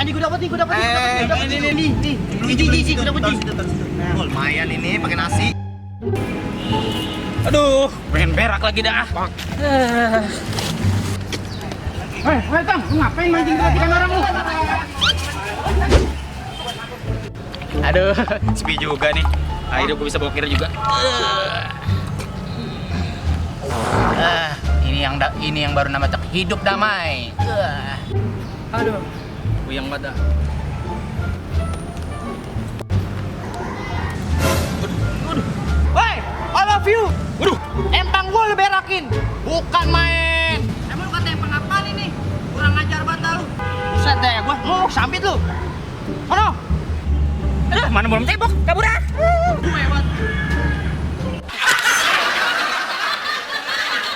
nih gue dapet nih. Nih, gue dapet nih. Lumayan ini pakai nasi. Aduh, pengen berak lagi dah. Hei, Tang, lu ngapain mancing ikan orang lu? Aduh, sepi juga nih. Akhirnya gue bisa bawa kira juga. Ini yang baru nama hidup damai. Aduh, puyeng banget dah. Woi, I love you. Waduh, Empang gue lu berakin. Bukan main. Emang lu kata empang apaan ini? Kurang ajar banget lu. Buset deh, gue mau sambit lu. Mana? aduh, mana belum cebok, kabur ah. Hebat.